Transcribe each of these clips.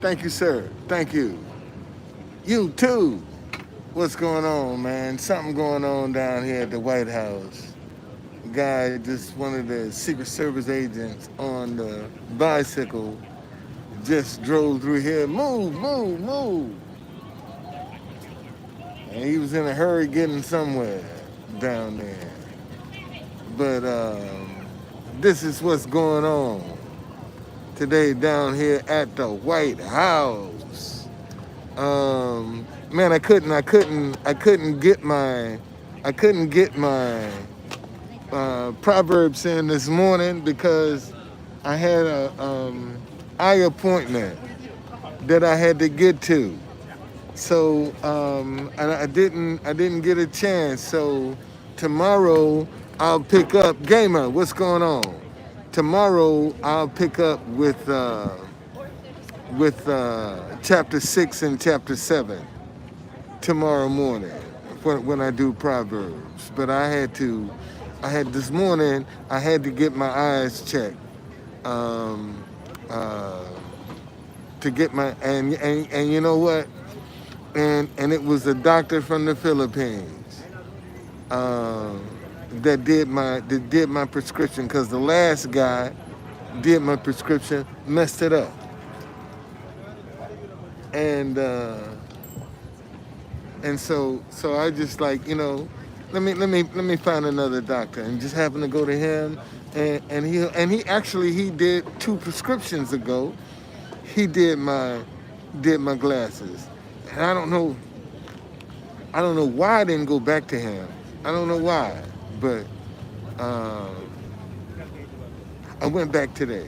Thank you, sir. Thank you. You too. What's going on, man? Something going on down here at the White House. Guy, just one of the Secret Service agents on the bicycle, just drove through here. Move, move, move. And he was in a hurry getting somewhere down there. But this is what's going on today down here at the White House. Man, I couldn't get my Proverbs in this morning because I had a eye appointment that I had to get to. So and I didn't get a chance. So tomorrow I'll pick up Gamer. What's going on? Tomorrow I'll pick up with chapter 6 and chapter 7 tomorrow morning when I do Proverbs. But I had this morning, I had to get my eyes checked um, uh, to get my, and you know what? And it was a doctor from the Philippines um, that did my prescription because the last guy did my prescription, messed it up. And so I just like let me find another doctor and just happened to go to him and he actually he did 2 prescriptions ago he did my glasses and I don't know why I didn't go back to him. I don't know why, but uh, I went back today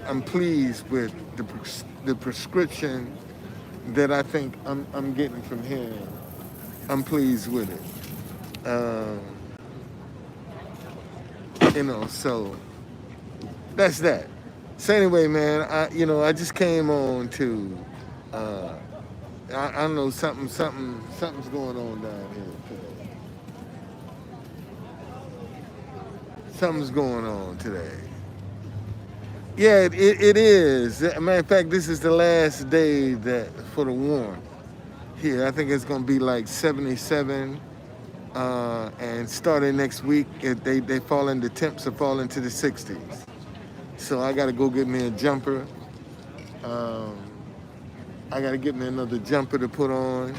I'm pleased with the prescription that I think I'm getting from him. I'm pleased with it. So that's that. So anyway, man, I just came on to, uh, I don't know, something's going on down here today. Something's going on today. Yeah, it is. Matter of fact, this is the last day that for the warm here. I think it's gonna be like 77. And starting next week, they fall into temps are fall into the 60s. So I got to go get me a jumper. Um, I got to get me another jumper to put on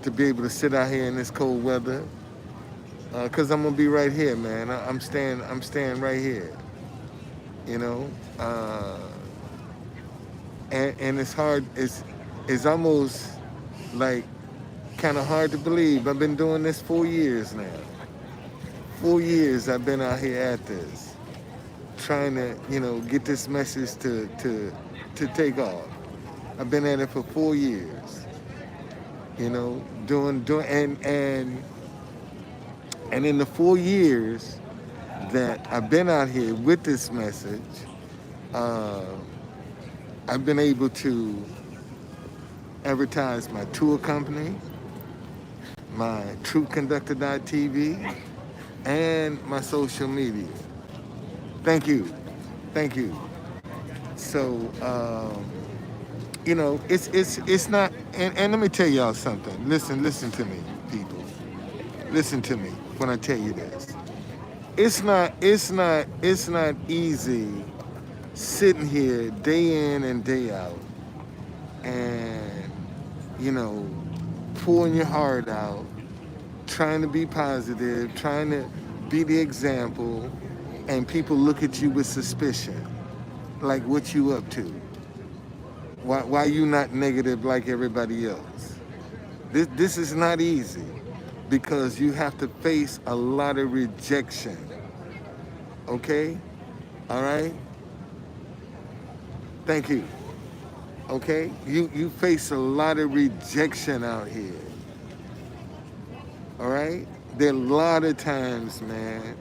to be able to sit out here in this cold weather. Cause I'm gonna be right here, man. I'm staying right here. You know, uh, and it's hard. It's almost like kind of hard to believe. I've been doing this 4 years now. 4 years I've been out here at this, trying to, get this message to take off. I've been at it for 4 years, doing and in the 4 years that I've been out here with this message, uh, I've been able to advertise my tour company, my truthconductor.tv, and my social media. Thank you. Thank you. So, it's not, and let me tell y'all something. Listen to me, people. Listen to me when I tell you this. It's not easy sitting here day in and day out and, you know, pouring your heart out, trying to be positive, trying to be the example, and people look at you with suspicion, like what you up to? Why you not negative like everybody else? This is not easy because you have to face a lot of rejection. Okay? All right? Thank you. Okay? You face a lot of rejection out here. All right? There are a lot of times, man,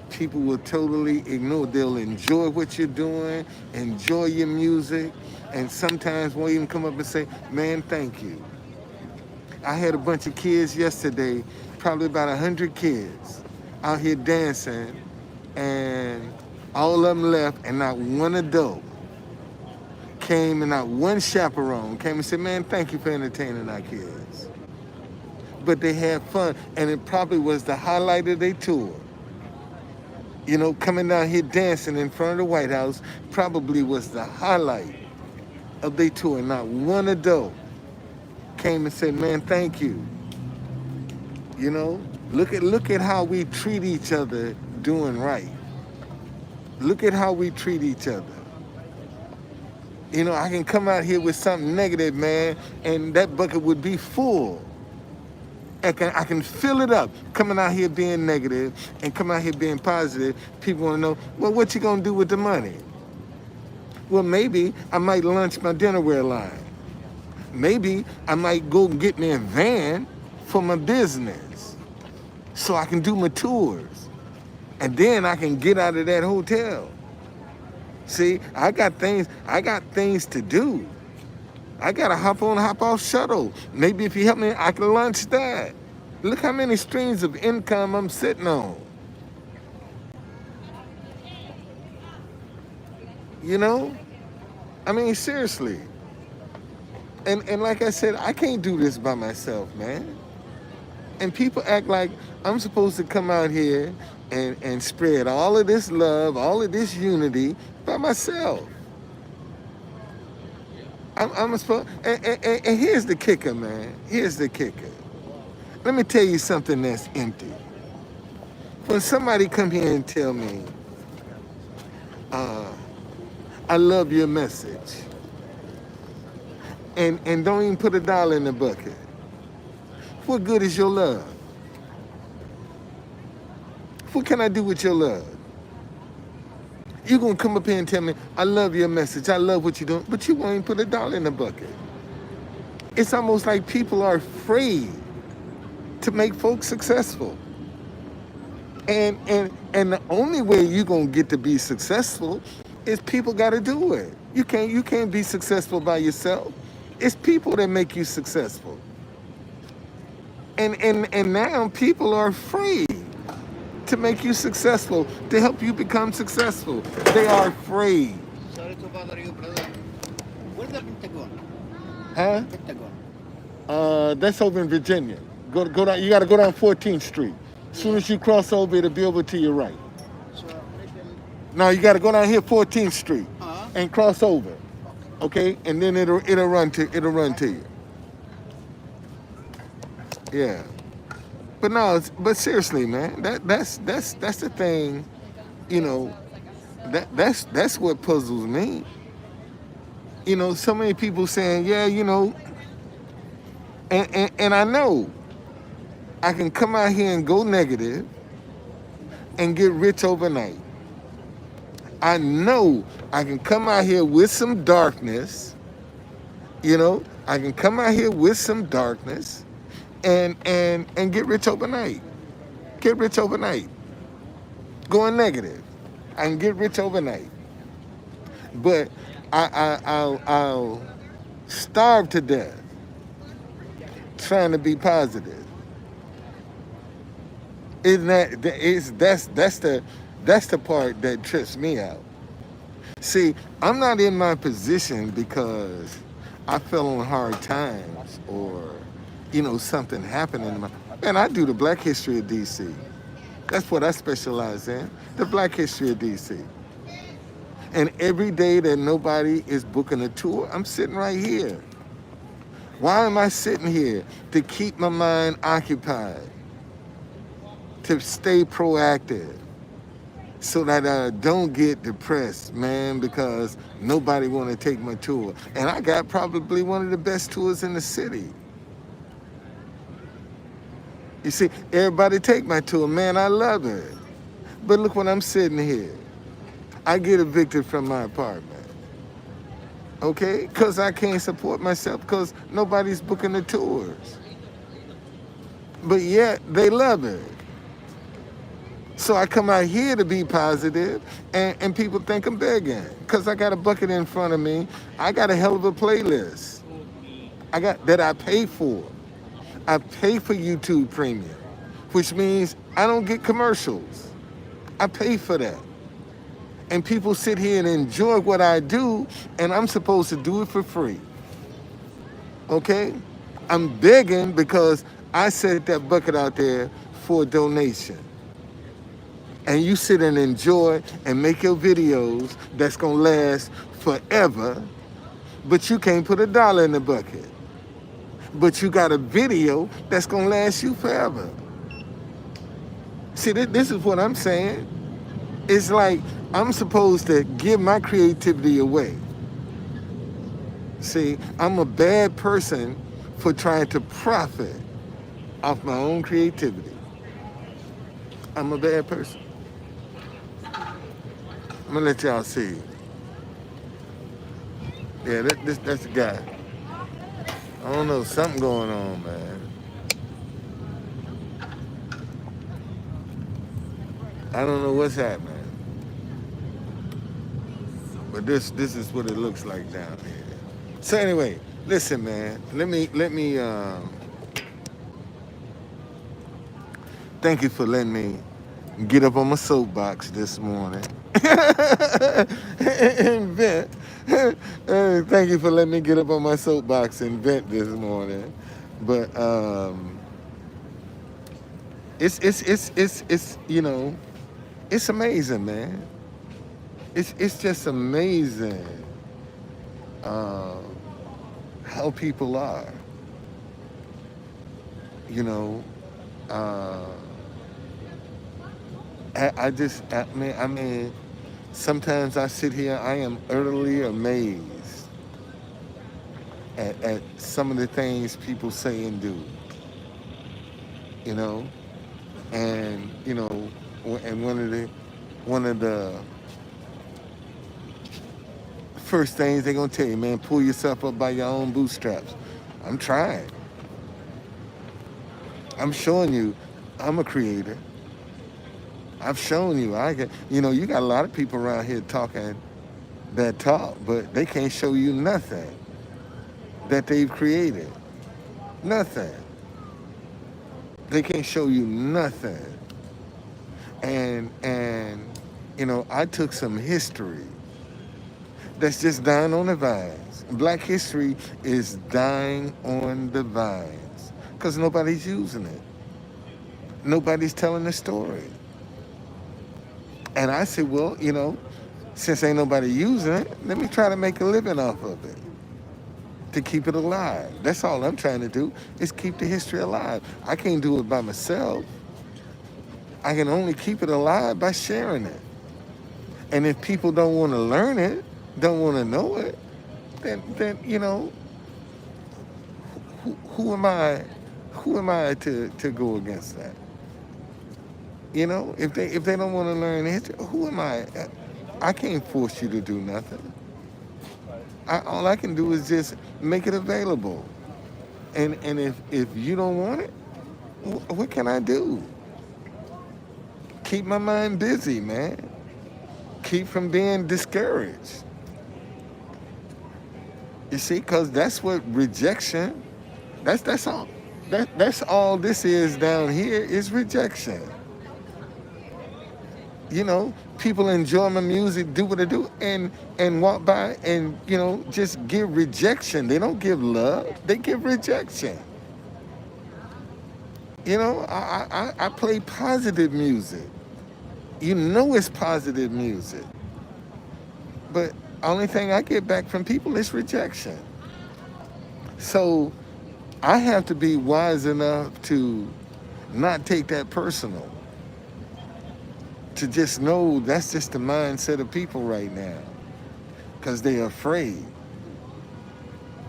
people will totally ignore. They'll enjoy what you're doing, enjoy your music, and sometimes won't even come up and say, man, thank you. I had a bunch of kids yesterday, probably about 100 kids out here dancing, and all of them left, and not one adult came and not one chaperone came and said, man, thank you for entertaining our kids. But they had fun, and it probably was the highlight of their tour. You know, coming down here dancing in front of the White House probably was the highlight of their tour. Not one adult came and said, man, thank you. You know, look at how we treat each other doing right. Look at how we treat each other. You know, I can come out here with something negative, man, and that bucket would be full. I can fill it up, coming out here being negative and coming out here being positive. People want to know, well, what you gonna do with the money? Well, maybe I might launch my dinnerware line. Maybe I might go get me a van for my business so I can do my tours. And then I can get out of that hotel. See, I got things to do. I got a hop off shuttle. Maybe if you help me, I can launch that. Look how many streams of income I'm sitting on. You know? I mean, seriously. And like I said, I can't do this by myself, man. And people act like I'm supposed to come out here and spread all of this love, all of this unity by myself. I'm supposed, and here's the kicker, man. Here's the kicker. Let me tell you something that's empty. When somebody come here and tell me, I love your message, and don't even put $1 in the bucket, what good is your love? What can I do with your love? You're going to come up here and tell me, I love your message, I love what you're doing, but you won't even put $1 in the bucket. It's almost like people are afraid to make folks successful. And the only way you're going to get to be successful is people got to do it. You can't be successful by yourself. It's people that make you successful. And now people are afraid to make you successful, to help you become successful. They are afraid. Sorry to bother you, brother. Where's the Pentagon? Huh? Pentagon. That's over in Virginia. Go down. You got to go down 14th Street. As soon as you cross over, it'll be over to your right. So, No, you got to go down here 14th Street uh-huh. and cross over. Okay, and then it'll run to you. Yeah. But no, but seriously, man, that's the thing, you know, that's what puzzles me. You know, so many people saying, yeah, you know, and I know I can come out here and go negative and get rich overnight. I know I can come out here with some darkness, you know, I can come out here with some darkness and get rich overnight. Get rich overnight. Going negative. I can get rich overnight. But I'll starve to death trying to be positive. Isn't that's the part that trips me out. See, I'm not in my position because I fell on hard times or, you know, something happened in my... Man, I do the Black History of D.C. That's what I specialize in, the Black History of D.C. And every day that nobody is booking a tour, I'm sitting right here. Why am I sitting here? To keep my mind occupied, to stay proactive, so that I don't get depressed, man, because nobody want to take my tour. And I got probably one of the best tours in the city. You see, everybody take my tour, man, I love it. But look when I'm sitting here, I get evicted from my apartment, okay? Because I can't support myself because nobody's booking the tours. But yet, they love it. So I come out here to be positive, and people think I'm begging because I got a bucket in front of me. I got a hell of a playlist that I pay for. I pay for YouTube Premium, which means I don't get commercials. I pay for that. And people sit here and enjoy what I do, and I'm supposed to do it for free. Okay? I'm begging because I set that bucket out there for a donation. And you sit and enjoy and make your videos that's gonna last forever, but you can't put $1 in the bucket. But you got a video that's gonna last you forever. See, this is what I'm saying. It's like I'm supposed to give my creativity away. See, I'm a bad person for trying to profit off my own creativity. I'm a bad person. I'm gonna let y'all see. Yeah, that's the guy. I don't know, something going on, man. I don't know what's happening. But this is what it looks like down here. So anyway, listen, man. Let me thank you for letting me get up on my soapbox this morning. And vent. Thank you for letting me get up on my soapbox and vent this morning. But it's you know, it's amazing, man. It's just amazing uh, how people are. You know, uh, I mean, sometimes I sit here, I am utterly amazed at some of the things people say and do. You know, and you know, and one of the first things they're gonna tell you, man, pull yourself up by your own bootstraps. I'm trying. I'm showing you I'm a creator. I've shown you I can. You know, you got a lot of people around here talking that talk, but they can't show you nothing that they've created. Nothing. They can't show you nothing. And you know, I took some history that's just dying on the vines. Black history is dying on the vines because nobody's using it. Nobody's telling the story. And I said, well, you know, since ain't nobody using it, let me try to make a living off of it to keep it alive. That's all I'm trying to do is keep the history alive. I can't do it by myself. I can only keep it alive by sharing it. And if people don't want to learn it, don't want to know it, then you know, who am I? Who am I to go against that? You know, if they don't want to learn history, who am I? I can't force you to do nothing. All I can do is just make it available. And if you don't want it, what can I do? Keep my mind busy, man. Keep from being discouraged. You see, because that's what rejection. That's all. That's all this is down here is rejection. You know, people enjoy my music, do what I do, and walk by and, you know, just give rejection. They don't give love, they give rejection. You know, I play positive music. You know it's positive music. But only thing I get back from people is rejection. So I have to be wise enough to not take that personal. To just know that's just the mindset of people right now. Because they're afraid.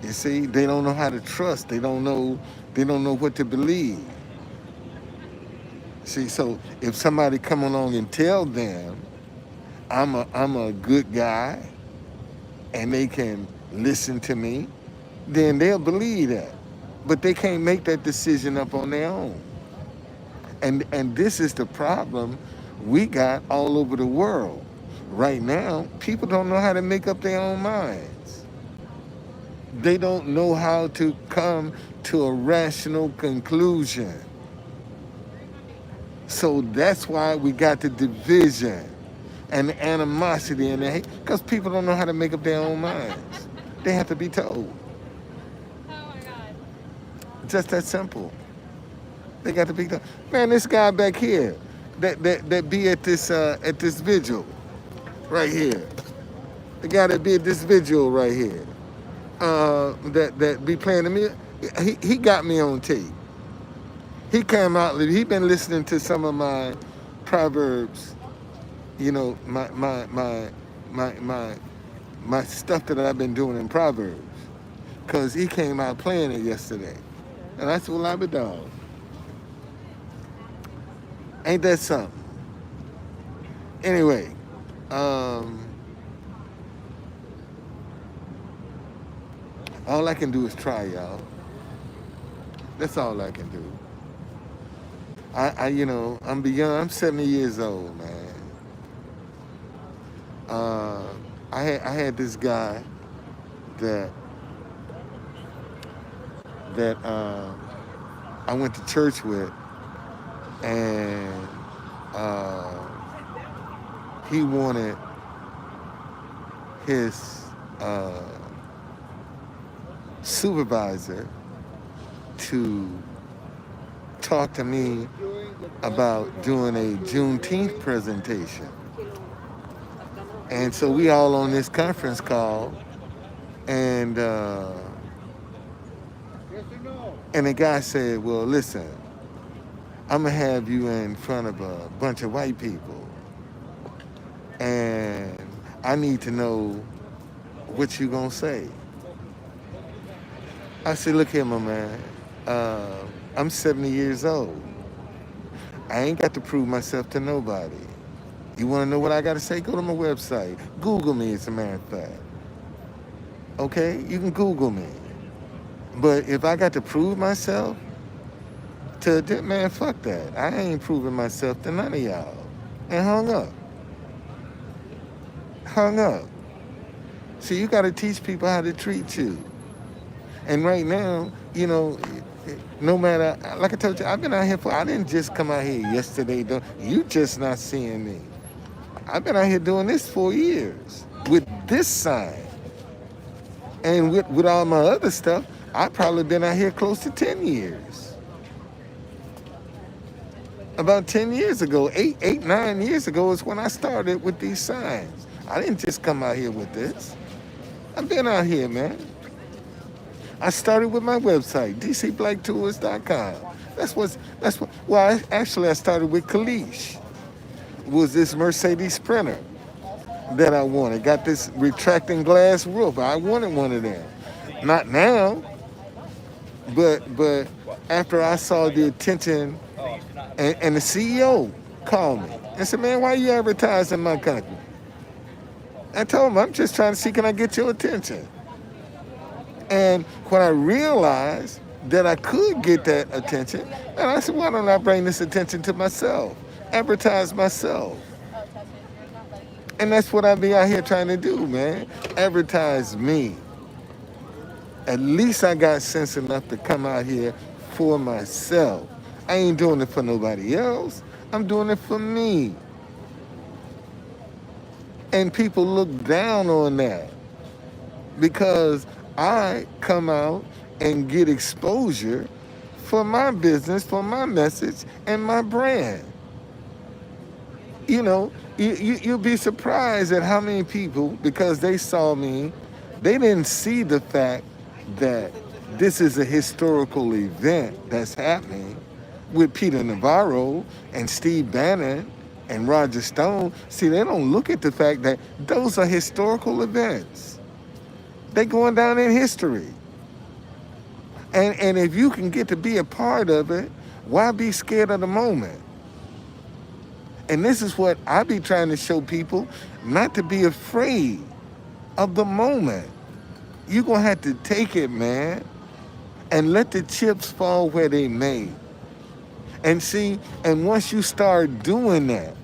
You see, they don't know how to trust. They don't know what to believe. See, so if somebody come along and tell them I'm a good guy and they can listen to me, then they'll believe that. But they can't make that decision up on their own. And this is the problem we got all over the world. Right now, people don't know how to make up their own minds. They don't know how to come to a rational conclusion. So that's why we got the division. and the animosity and the hate, because people don't know how to make up their own minds. They have to be told. Oh my God. Just that simple. They got to be told. Man, this guy back here that be at this vigil right here. The guy that be at this vigil right here. That be playing the music. He got me on tape. He came out. He been listening to some of my proverbs. You know, my stuff that I've been doing in proverbs. Cause he came out playing it yesterday, and I said, "Well, I'm a dog. Ain't that something?" Anyway, all I can do is try, y'all. That's all I can do. I'm beyond. I'm 70 years old, man. I had this guy that I went to church with, and he wanted his supervisor to talk to me about doing a Juneteenth presentation. And so we all on this conference call, and the guy said, "Well, listen, I'm gonna have you in front of a bunch of white people, and I need to know what you gonna say." I said, "Look here, my man. I'm 70 years old. I ain't got to prove myself to nobody. You want to know what I got to say? Go to my website. Google me, as a matter of fact. Okay? You can Google me. But if I got to prove myself to that, man, fuck that. I ain't proving myself to none of y'all." And hung up. Hung up. See, you got to teach people how to treat you. And right now, no matter, like I told you, I've been out here I didn't just come out here yesterday. You just not seeing me. I've been out here doing this for years with this sign. And with all my other stuff, I've probably been out here close to 10 years. About 10 years ago, 9 years ago is when I started with these signs. I didn't just come out here with this. I've been out here, man. I started with my website, dcblacktours.com. Actually, I started with Kalish. It was this Mercedes Sprinter that I wanted. Got this retracting glass roof. I wanted one of them. Not now, but after I saw the attention, and the CEO called me and said, "Man, why are you advertising my company?" I told him, "I'm just trying to see, can I get your attention?" And when I realized that I could get that attention, and I said, "Why don't I bring this attention to myself? Advertise myself." And that's what I be out here trying to do, man. Advertise me. At least I got sense enough to come out here for myself. I ain't doing it for nobody else. I'm doing it for me. And people look down on that because I come out and get exposure for my business, for my message, and my brand. You'll be surprised at how many people, because they saw me, they didn't see the fact that this is a historical event that's happening with Peter Navarro and Steve Bannon and Roger Stone. See, they don't look at the fact that those are historical events. They going down in history. And if you can get to be a part of it, why be scared of the moment? And this is what I be trying to show people, not to be afraid of the moment. You're going to have to take it, man, and let the chips fall where they may. And see, and once you start doing that,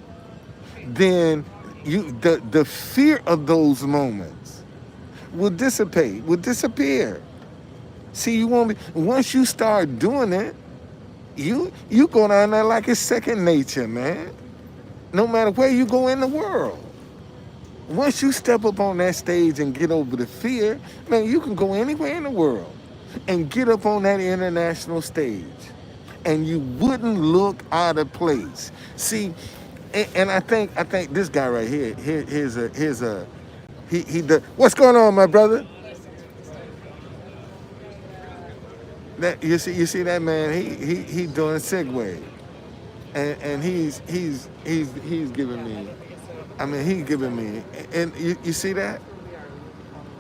then the fear of those moments will dissipate, will disappear. See, once you start doing it, you go down there like it's second nature, man. No matter where you go in the world. Once you step up on that stage and get over the fear, man, you can go anywhere in the world and get up on that international stage and you wouldn't look out of place. See, and I think this guy right here's a he does. What's going on, my brother? That you see that man, he doing Segway. And he's giving me, I mean, he's giving me, and you see that?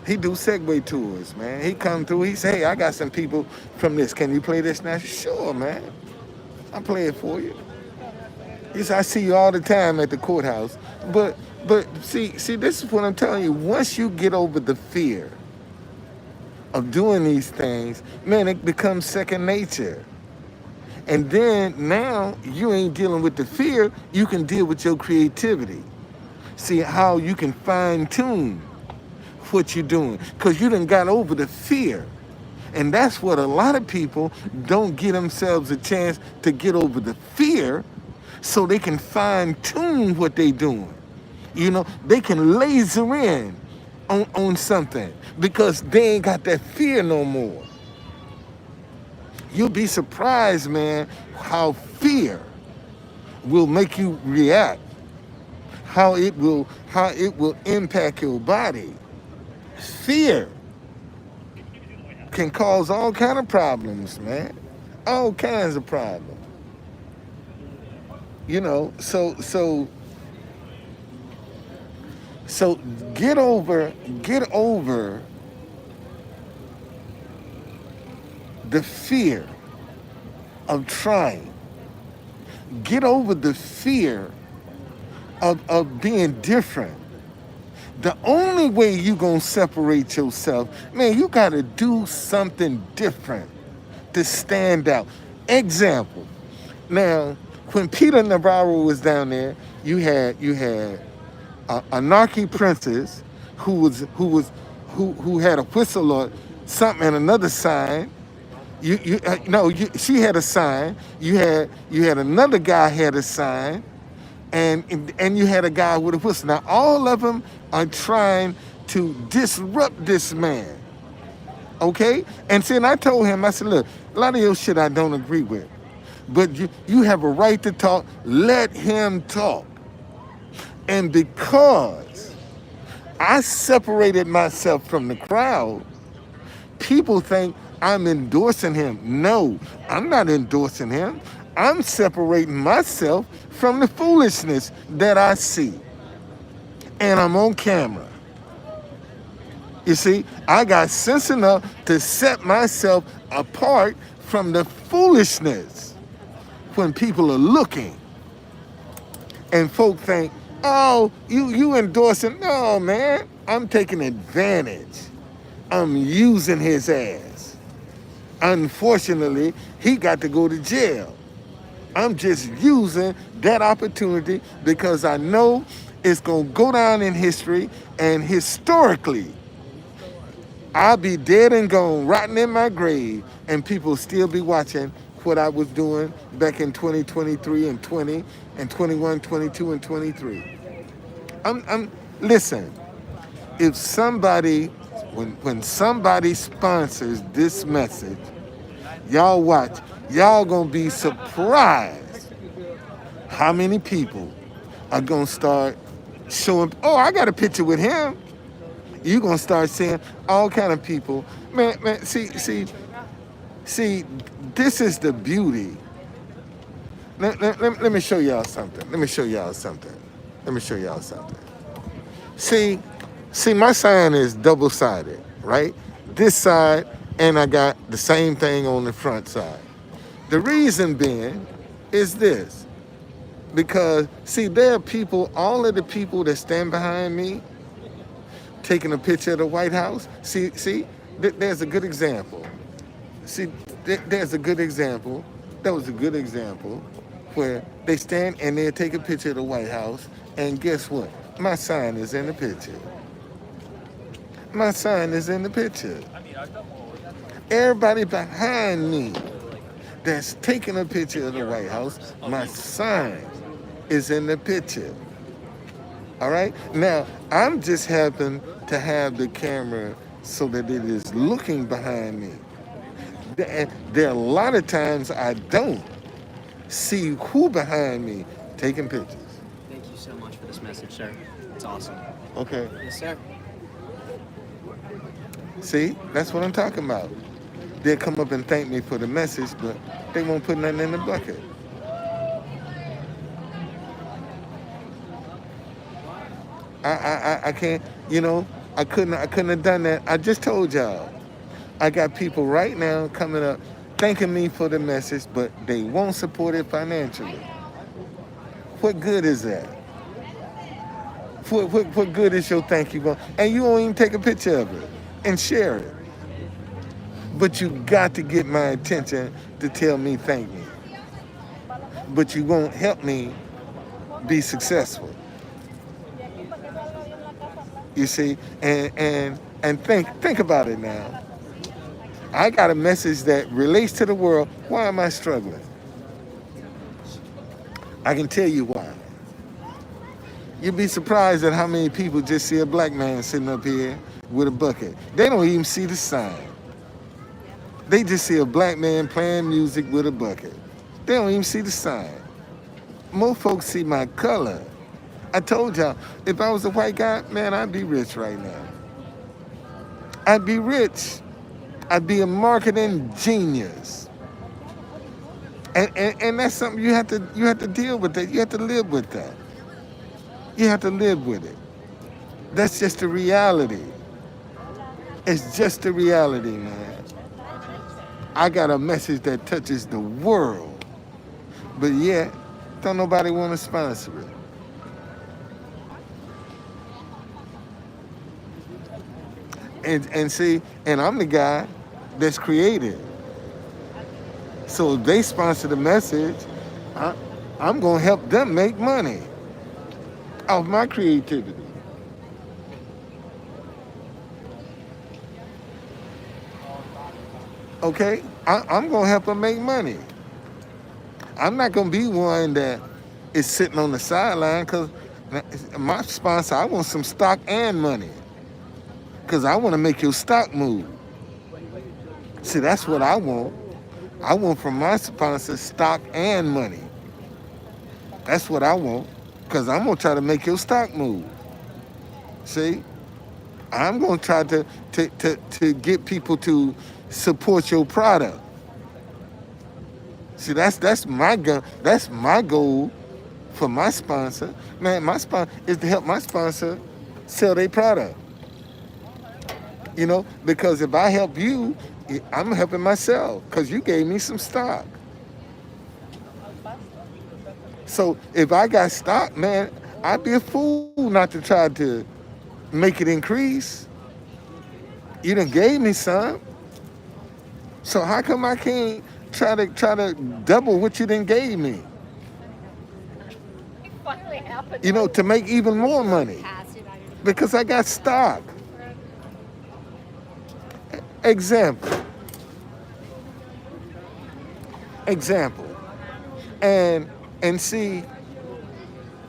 He do Segway tours, man. He come through, he say, hey, I got some people from this. Can you play this now? Sure, man. I'll play it for you. He said, I see you all the time at the courthouse. But see, this is what I'm telling you. Once you get over the fear of doing these things, man, it becomes second nature. And then now you ain't dealing with the fear, you can deal with your creativity. See how you can fine tune what you're doing because you done got over the fear. And that's what a lot of people don't give themselves a chance to get over the fear so they can fine tune what they doing. You know, they can laser in on something because they ain't got that fear no more. You'll be surprised, man, how fear will make you react, how it will impact your body. Fear can cause all kind of problems, man. All kinds of problems. You know, so get over the fear of trying. Get over the fear of being different. The only way you gonna separate yourself, man, you gotta do something different to stand out. Example. Now, when Peter Navarro was down there, you had Anarchy Princess who had a whistle or something and another sign. She had a sign. You had another guy had a sign, and you had a guy with a whistle. Now all of them are trying to disrupt this man. Okay? And then I told him, I said, look, a lot of your shit I don't agree with. But you have a right to talk. Let him talk. And because I separated myself from the crowd, people think I'm endorsing him. No, I'm not endorsing him. I'm separating myself from the foolishness that I see. And I'm on camera. You see, I got sense enough to set myself apart from the foolishness when people are looking. And folk think, oh, you endorsing. No, man, I'm taking advantage. I'm using his ass. Unfortunately, he got to go to jail. I'm just using that opportunity because I know it's going to go down in history, and historically, I'll be dead and gone, rotting in my grave, and people still be watching what I was doing back in 2023 and 20 and 21, 22, and 23. Listen, if somebody, when somebody sponsors this message, y'all watch, y'all gonna be surprised how many people are gonna start showing, oh, I got a picture with him. You're gonna start seeing all kind of people. Man, see, this is the beauty. Let me show y'all something. See, my sign is double-sided, right? This side, and I got the same thing on the front side. The reason being is this. Because, see, there are people, all of the people that stand behind me, taking a picture of the White House. See, there's a good example. See, there's a good example. That was a good example where they stand and they take a picture of the White House, and guess what? My sign is in the picture. My sign is in the picture. Everybody behind me that's taking a picture of the White House, my sign is in the picture. All right. Now I'm just happen to have the camera so that it is looking behind me. There are a lot of times I don't see who behind me taking pictures. Thank you so much for this message, sir. It's awesome. Okay. Yes, sir. See, that's what I'm talking about. They'll come up and thank me for the message, but they won't put nothing in the bucket. I can't, I couldn't have done that. I just told y'all. I got people right now coming up thanking me for the message, but they won't support it financially. What good is that? What good is your thank you going? And you won't even take a picture of it and share it. But you got to get my attention to tell me thank me. But you won't help me be successful. You see, and think about it now. I got a message that relates to the world. Why am I struggling? I can tell you why. You'd be surprised at how many people just see a black man sitting up here with a bucket. They don't even see the sign. They just see a black man playing music with a bucket. They don't even see the sign. Most folks see my color. I told y'all, if I was a white guy, man, I'd be rich right now. I'd be rich. I'd be a marketing genius. And that's something you have to deal with that. You have to live with that. You have to live with it. That's just the reality. It's just the reality, man. I got a message that touches the world, but yet don't nobody want to sponsor it. And see, and I'm the guy that's creative. So if they sponsor the message, I, I'm gonna help them make money off my creativity. Okay, I'm gonna help them make money. I'm not gonna be one that is sitting on the sideline because my sponsor, I want some stock and money because I want to make your stock move. See, that's what I want. I want from my sponsor stock and money. That's what I want because I'm gonna try to make your stock move. See, I'm gonna try to get people to support your product. See, that's my gun. That's my goal for my sponsor. Man, my sponsor is to help my sponsor sell their product. Because if I help you, I'm helping myself because you gave me some stock. So if I got stock, man, I'd be a fool not to try to make it increase. You done gave me some. So how come I can't try to double what you done gave me? It finally happened. To make even more money because I got stock. Example. And see,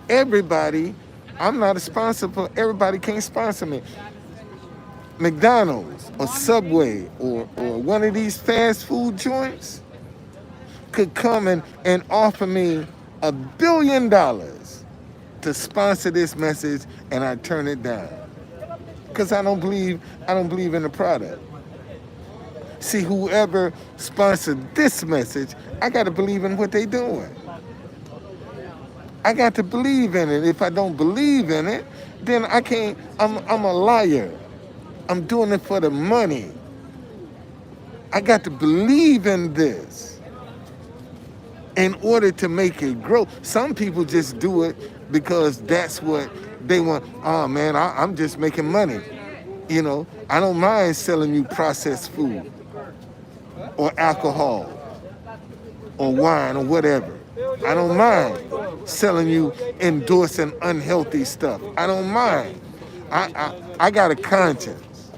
everybody, I'm not a sponsor for everybody can't sponsor me. McDonald's or Subway or one of these fast food joints could come and offer me $1 billion to sponsor this message and I turn it down. Because I don't believe in the product. See, whoever sponsored this message, I gotta believe in what they doing. I got to believe in it. If I don't believe in it, then I can't, I'm a liar. I'm doing it for the money. I got to believe in this in order to make it grow. Some people just do it because that's what they want. Oh man, I'm just making money. I don't mind selling you processed food or alcohol or wine or whatever. I don't mind selling you endorsing unhealthy stuff. I don't mind. I got a conscience.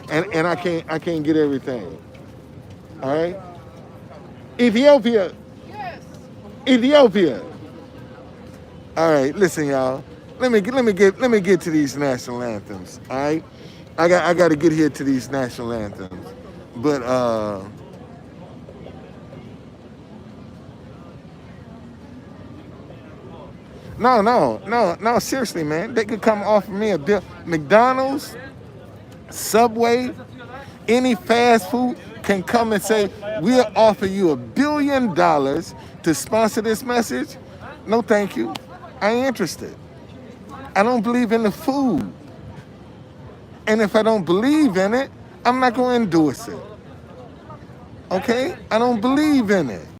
And I can't get everything. All right? Ethiopia. Ethiopia. All right, listen, y'all. let me get to these national anthems. All right, I got to get here to these national anthems. But no. Seriously, man, they could come offer me a bill. McDonald's, Subway, any fast food can come and say, we'll offer you $1 billion to sponsor this message. No, thank you. I ain't interested. I don't believe in the food. And if I don't believe in it, I'm not going to endorse it. Okay? I don't believe in it.